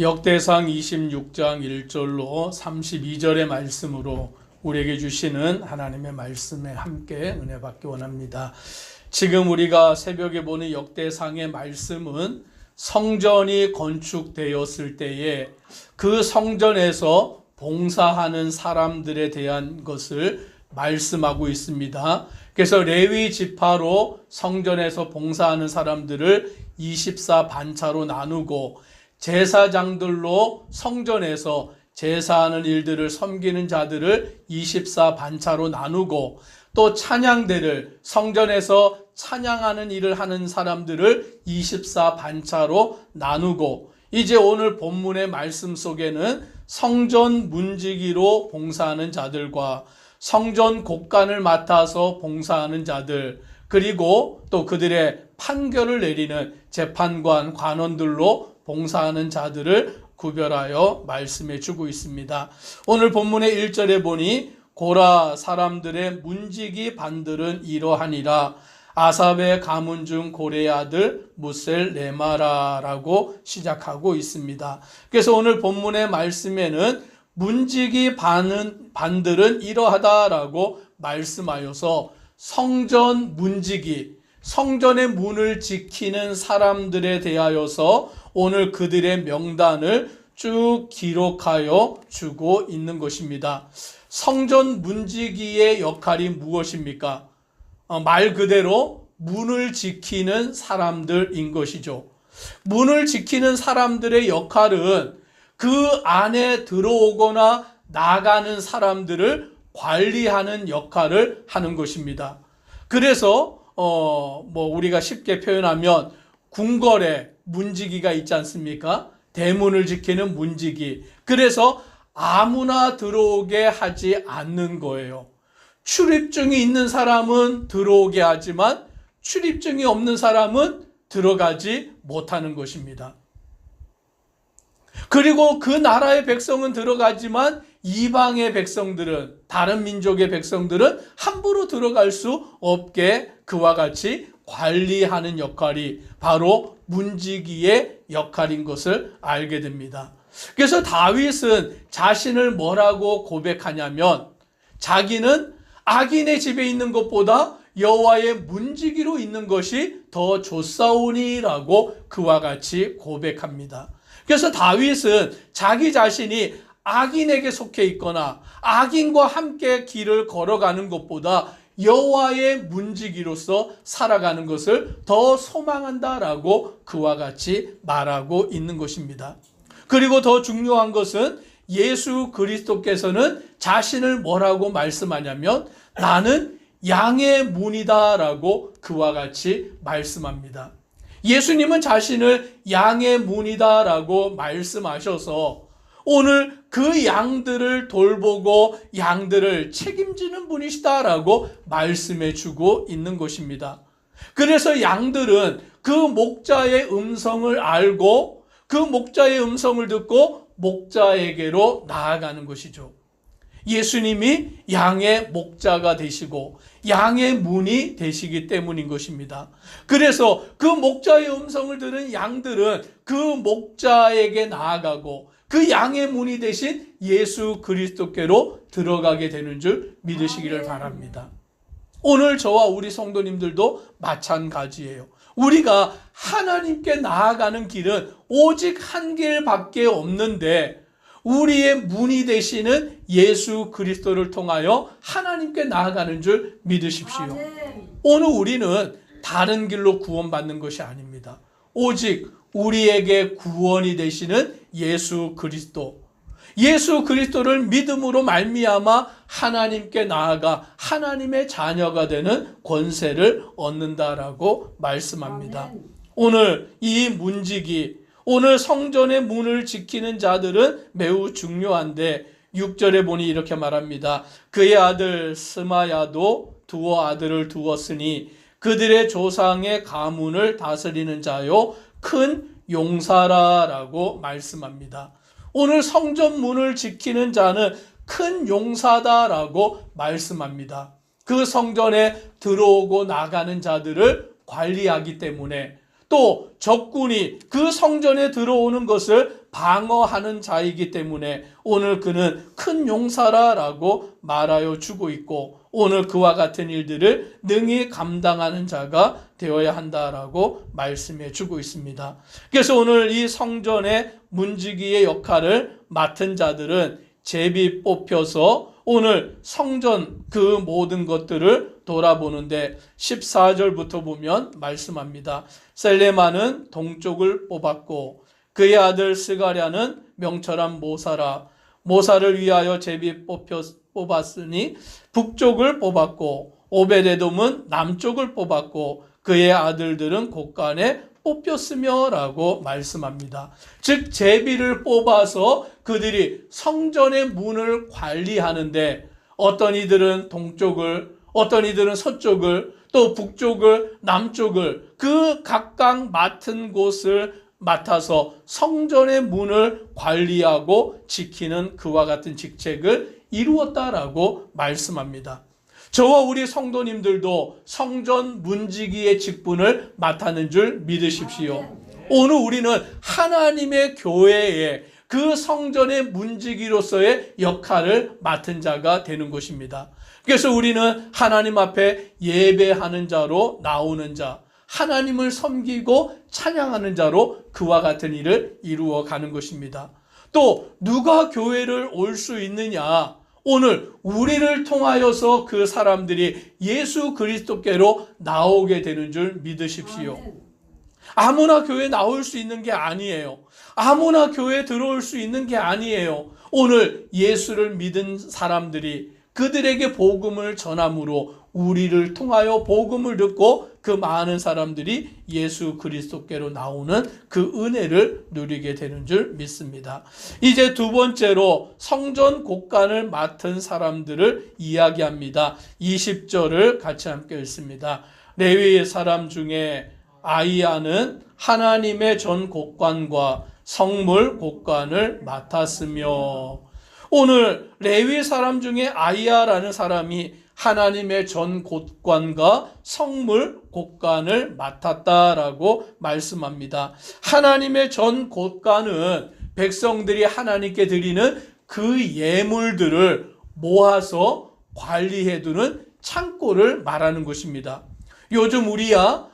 역대상 26장 1절로 32절의 말씀으로 우리에게 주시는 하나님의 말씀에 함께 은혜 받기 원합니다. 지금 우리가 새벽에 보는 역대상의 말씀은 성전이 건축되었을 때에 그 성전에서 봉사하는 사람들에 대한 것을 말씀하고 있습니다. 그래서 레위 지파로 성전에서 봉사하는 사람들을 24반차로 나누고 제사장들로 성전에서 제사하는 일들을 섬기는 자들을 24반차로 나누고 또 찬양대를 성전에서 찬양하는 일을 하는 사람들을 24반차로 나누고 이제 오늘 본문의 말씀 속에는 성전 문지기로 봉사하는 자들과 성전 곡간을 맡아서 봉사하는 자들 그리고 또 그들의 판결을 내리는 재판관, 관원들로 봉사하는 자들을 구별하여 말씀해 주고 있습니다. 오늘 본문의 1절에 보니 고라 사람들의 문지기 반들은 이러하니라 아삽의 가문 중 고레의 아들 무셀레마라라고 시작하고 있습니다. 그래서 오늘 본문의 말씀에는 문지기 반들은 이러하다라고 말씀하여서 성전 문지기, 성전의 문을 지키는 사람들에 대하여서 오늘 그들의 명단을 쭉 기록하여 주고 있는 것입니다. 성전 문지기의 역할이 무엇입니까? 말 그대로 문을 지키는 사람들인 것이죠. 문을 지키는 사람들의 역할은 그 안에 들어오거나 나가는 사람들을 관리하는 역할을 하는 것입니다. 그래서 우리가 쉽게 표현하면 궁궐에 문지기가 있지 않습니까? 대문을 지키는 문지기. 그래서 아무나 들어오게 하지 않는 거예요. 출입증이 있는 사람은 들어오게 하지만 출입증이 없는 사람은 들어가지 못하는 것입니다. 그리고 그 나라의 백성은 들어가지만 이방의 백성들은, 다른 민족의 백성들은 함부로 들어갈 수 없게 그와 같이 관리하는 역할이 바로 문지기의 역할인 것을 알게 됩니다. 그래서 다윗은 자신을 뭐라고 고백하냐면 자기는 악인의 집에 있는 것보다 여호와의 문지기로 있는 것이 더 좋사오니라고 그와 같이 고백합니다. 그래서 다윗은 자기 자신이 악인에게 속해 있거나 악인과 함께 길을 걸어가는 것보다 여호와의 문지기로서 살아가는 것을 더 소망한다라고 그와 같이 말하고 있는 것입니다. 그리고 더 중요한 것은 예수 그리스도께서는 자신을 뭐라고 말씀하냐면 나는 양의 문이다라고 그와 같이 말씀합니다. 예수님은 자신을 양의 문이다라고 말씀하셔서 오늘 그 양들을 돌보고 양들을 책임지는 분이시다라고 말씀해 주고 있는 것입니다. 그래서 양들은 그 목자의 음성을 알고 그 목자의 음성을 듣고 목자에게로 나아가는 것이죠. 예수님이 양의 목자가 되시고 양의 문이 되시기 때문인 것입니다. 그래서 그 목자의 음성을 들은 양들은 그 목자에게 나아가고 그 양의 문이 되신 예수 그리스도께로 들어가게 되는 줄 믿으시기를 바랍니다. 오늘 저와 우리 성도님들도 마찬가지예요. 우리가 하나님께 나아가는 길은 오직 한 길밖에 없는데 우리의 문이 되시는 예수 그리스도를 통하여 하나님께 나아가는 줄 믿으십시오. 오늘 우리는 다른 길로 구원받는 것이 아닙니다. 오직 우리에게 구원이 되시는 예수 그리스도, 예수 그리스도를 믿음으로 말미암아 하나님께 나아가 하나님의 자녀가 되는 권세를 얻는다라고 말씀합니다. 오늘 이 문지기, 오늘 성전의 문을 지키는 자들은 매우 중요한데 6절에 보니 이렇게 말합니다. 그의 아들 스마야도 두어 아들을 두었으니 그들의 조상의 가문을 다스리는 자요 큰 용사라라고 말씀합니다. 오늘 성전 문을 지키는 자는 큰 용사다라고 말씀합니다. 그 성전에 들어오고 나가는 자들을 관리하기 때문에 또 적군이 그 성전에 들어오는 것을 방어하는 자이기 때문에 오늘 그는 큰 용사라라고 말하여 주고 있고, 오늘 그와 같은 일들을 능히 감당하는 자가 되어야 한다라고 말씀해 주고 있습니다. 그래서 오늘 이 성전의 문지기의 역할을 맡은 자들은 제비 뽑혀서 오늘 성전 그 모든 것들을 돌아보는데 14절부터 보면 말씀합니다. 셀레마는 동쪽을 뽑았고 그의 아들 스가랴는 명철한 모사를 위하여 제비 뽑았으니 북쪽을 뽑았고 오베데돔은 남쪽을 뽑았고 그의 아들들은 곳간에 뽑혔으며 라고 말씀합니다. 즉 제비를 뽑아서 그들이 성전의 문을 관리하는데 어떤 이들은 동쪽을, 어떤 이들은 서쪽을, 또 북쪽을, 남쪽을 그 각각 맡은 곳을 맡아서 성전의 문을 관리하고 지키는 그와 같은 직책을 이루었다라고 말씀합니다. 저와 우리 성도님들도 성전 문지기의 직분을 맡았는 줄 믿으십시오. 오늘 우리는 하나님의 교회에 그 성전의 문지기로서의 역할을 맡은 자가 되는 것입니다. 그래서 우리는 하나님 앞에 예배하는 자로 나오는 자, 하나님을 섬기고 찬양하는 자로 그와 같은 일을 이루어 가는 것입니다. 또 누가 교회를 올 수 있느냐? 오늘 우리를 통하여서 그 사람들이 예수 그리스도께로 나오게 되는 줄 믿으십시오. 아무나 교회 나올 수 있는 게 아니에요. 아무나 교회 들어올 수 있는 게 아니에요. 오늘 예수를 믿은 사람들이 그들에게 복음을 전함으로 우리를 통하여 복음을 듣고 그 많은 사람들이 예수 그리스도께로 나오는 그 은혜를 누리게 되는 줄 믿습니다. 이제 두 번째로 성전 곳간을 맡은 사람들을 이야기합니다. 20절을 같이 함께 읽습니다. 레위 사람 중에 아이야는 하나님의 전 곳간과 성물 곳간을 맡았으며, 오늘 레위 사람 중에 아이야라는 사람이 하나님의 전 곳간과 성물 곳간을 맡았다라고 말씀합니다. 하나님의 전 곳간은 백성들이 하나님께 드리는 그 예물들을 모아서 관리해두는 창고를 말하는 것입니다. 요즘 우리야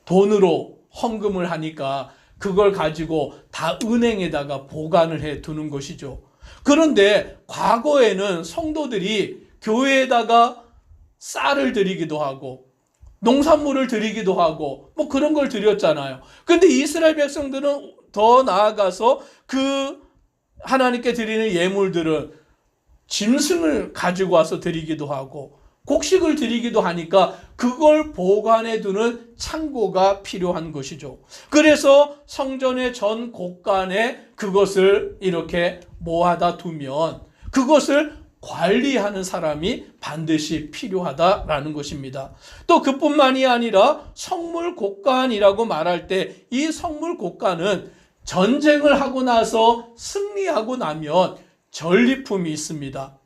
돈으로 헌금을 하니까 그걸 가지고 다 은행에다가 보관을 해 두는 것이죠. 그런데 과거에는 성도들이 교회에다가 쌀을 드리기도 하고 농산물을 드리기도 하고 뭐 그런 걸 드렸잖아요. 근데 이스라엘 백성들은 더 나아가서 그 하나님께 드리는 예물들은 짐승을 가지고 와서 드리기도 하고 곡식을 드리기도 하니까 그걸 보관해 두는 창고가 필요한 것이죠. 그래서 성전의 전 곳간에 그것을 이렇게 모아다 두면 그것을 관리하는 사람이 반드시 필요하다라는 것입니다. 또 그뿐만이 아니라 성물 곳간이라고 말할 때 이 성물 곳간은 전쟁을 하고 나서 승리하고 나면 전리품이 있습니다.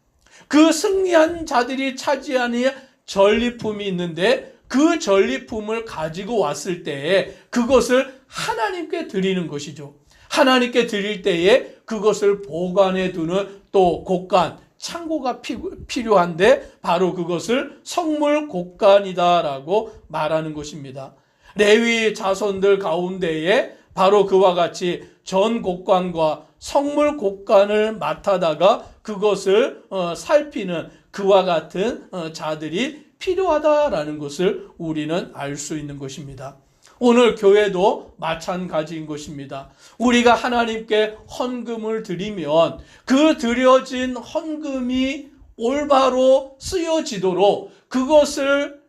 그 승리한 자들이 차지하는 전리품이 있는데 그 전리품을 가지고 왔을 때에 그것을 하나님께 드리는 것이죠. 하나님께 드릴 때에 그것을 보관해 두는 또 곳간, 창고가 필요한데 바로 그것을 성물 곳간이다라고 말하는 것입니다. 레위 자손들 가운데에 바로 그와 같이 전 곳간과 성물 곳간을 맡아다가 그것을 살피는 그와 같은 자들이 필요하다라는 것을 우리는 알 수 있는 것입니다. 오늘 교회도 마찬가지인 것입니다. 우리가 하나님께 헌금을 드리면 그 드려진 헌금이 올바로 쓰여지도록 그것을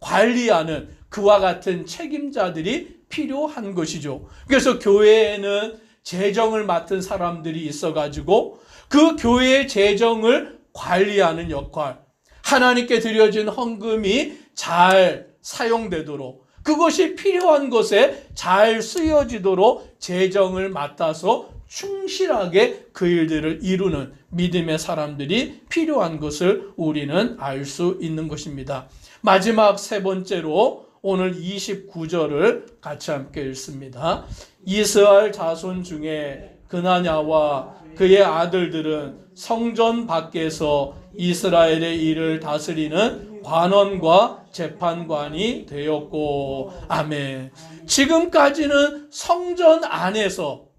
관리하는 그와 같은 책임자들이 필요한 것이죠. 그래서 교회에는 재정을 맡은 사람들이 있어가지고 그 교회의 재정을 관리하는 역할, 하나님께 드려진 헌금이 잘 사용되도록 그것이 필요한 것에 잘 쓰여지도록 재정을 맡아서 충실하게 그 일들을 이루는 믿음의 사람들이 필요한 것을 우리는 알 수 있는 것입니다. 마지막 세 번째로 오늘 29절을 같이 함께 읽습니다. 이스라엘 자손 중에 그나냐와 그의 아들들은 성전 밖에서 이스라엘의 일을 다스리는 관원과 재판관이 되었고. 아멘. 지금까지는 성전 안에서,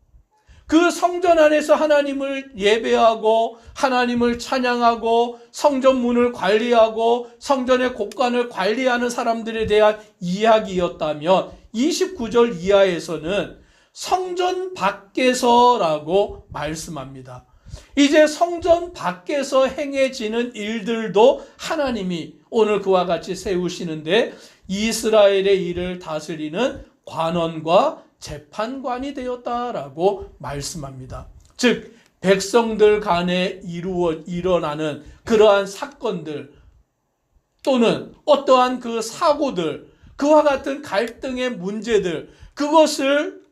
그 성전 안에서 하나님을 예배하고 하나님을 찬양하고 성전 문을 관리하고 성전의 곳간을 관리하는 사람들에 대한 이야기였다면 29절 이하에서는 성전 밖에서라고 말씀합니다. 이제 성전 밖에서 행해지는 일들도 하나님이 오늘 그와 같이 세우시는데 이스라엘의 일을 다스리는 관원과 재판관이 되었다라고 말씀합니다. 즉 백성들 간에 일어나는 그러한 사건들 또는 어떠한 그 사고들, 그와 같은 갈등의 문제들, 그것을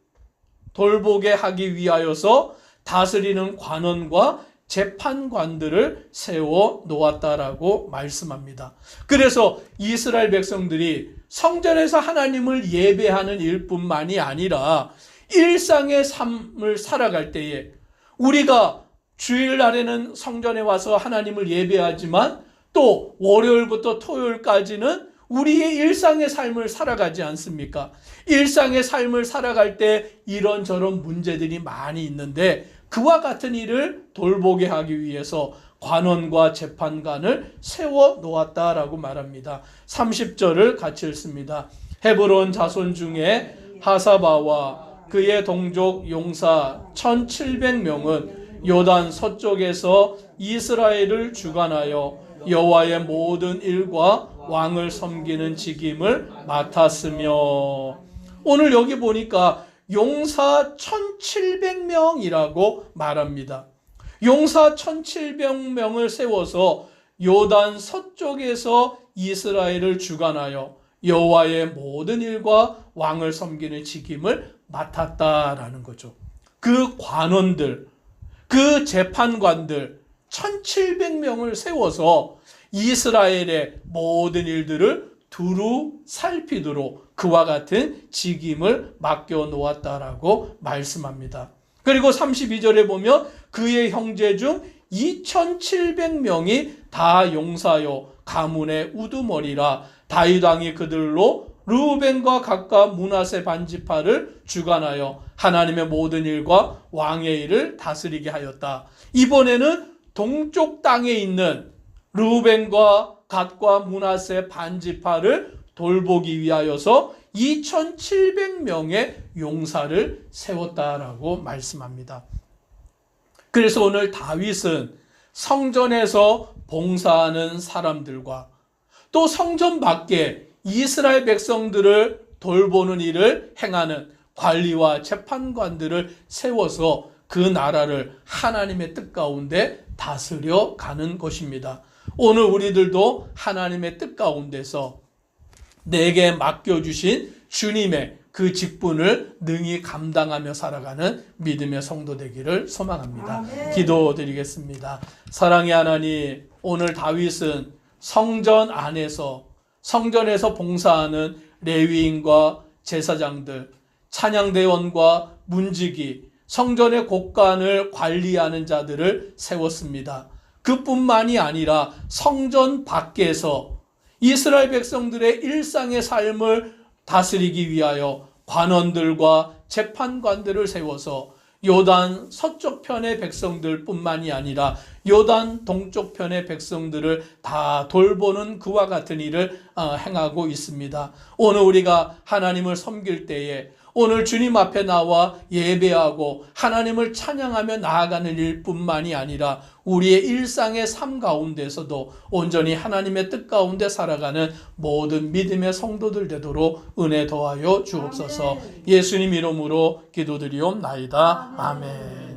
돌보게 하기 위하여서 다스리는 관원과 재판관들을 세워 놓았다라고 말씀합니다. 그래서 이스라엘 백성들이 성전에서 하나님을 예배하는 일뿐만이 아니라 일상의 삶을 살아갈 때에 우리가 주일날에는 성전에 와서 하나님을 예배하지만 또 월요일부터 토요일까지는 우리의 일상의 삶을 살아가지 않습니까? 일상의 삶을 살아갈 때 이런저런 문제들이 많이 있는데 그와 같은 일을 돌보게 하기 위해서 관원과 재판관을 세워 놓았다라고 말합니다. 30절을 같이 읽습니다. 헤브론 자손 중에 하사바와 그의 동족 용사 1700명은 요단 서쪽에서 이스라엘을 주관하여 여호와의 모든 일과 왕을 섬기는 직임을 맡았으며. 오늘 여기 보니까 용사 1700명이라고 말합니다. 용사 1700명을 세워서 요단 서쪽에서 이스라엘을 주관하여 여호와의 모든 일과 왕을 섬기는 직임을 맡았다라는 거죠. 그 관원들, 그 재판관들 1700명을 세워서 이스라엘의 모든 일들을 두루 살피도록 그와 같은 직임을 맡겨 놓았다라고 말씀합니다. 그리고 32절에 보면 그의 형제 중 2700명이 다 용사요 가문의 우두머리라. 다윗 왕이 그들로 르우벤과 gad과 므낫세 반지파를 주관하여 하나님의 모든 일과 왕의 일을 다스리게 하였다. 이번에는 동쪽 땅에 있는 르우벤과 gad과 므낫세 반지파를 돌보기 위하여서 2700명의 용사를 세웠다라고 말씀합니다. 그래서 오늘 다윗은 성전에서 봉사하는 사람들과 또 성전 밖에 이스라엘 백성들을 돌보는 일을 행하는 관리와 재판관들을 세워서 그 나라를 하나님의 뜻 가운데 다스려 가는 것입니다. 오늘 우리들도 하나님의 뜻 가운데서 내게 맡겨주신 주님의 그 직분을 능히 감당하며 살아가는 믿음의 성도 되기를 소망합니다. 아멘. 기도드리겠습니다. 사랑의 하나님, 오늘 다윗은 성전 안에서 성전에서 봉사하는 레위인과 제사장들, 찬양대원과 문지기, 성전의 곳간을 관리하는 자들을 세웠습니다. 그뿐만이 아니라 성전 밖에서 이스라엘 백성들의 일상의 삶을 다스리기 위하여 관원들과 재판관들을 세워서 요단 서쪽 편의 백성들 뿐만이 아니라 요단 동쪽 편의 백성들을 다 돌보는 그와 같은 일을 행하고 있습니다. 오늘 우리가 하나님을 섬길 때에 오늘 주님 앞에 나와 예배하고 하나님을 찬양하며 나아가는 일뿐만이 아니라 우리의 일상의 삶 가운데서도 온전히 하나님의 뜻 가운데 살아가는 모든 믿음의 성도들 되도록 은혜 더하여 주옵소서. 예수님 이름으로 기도드리옵나이다. 아멘.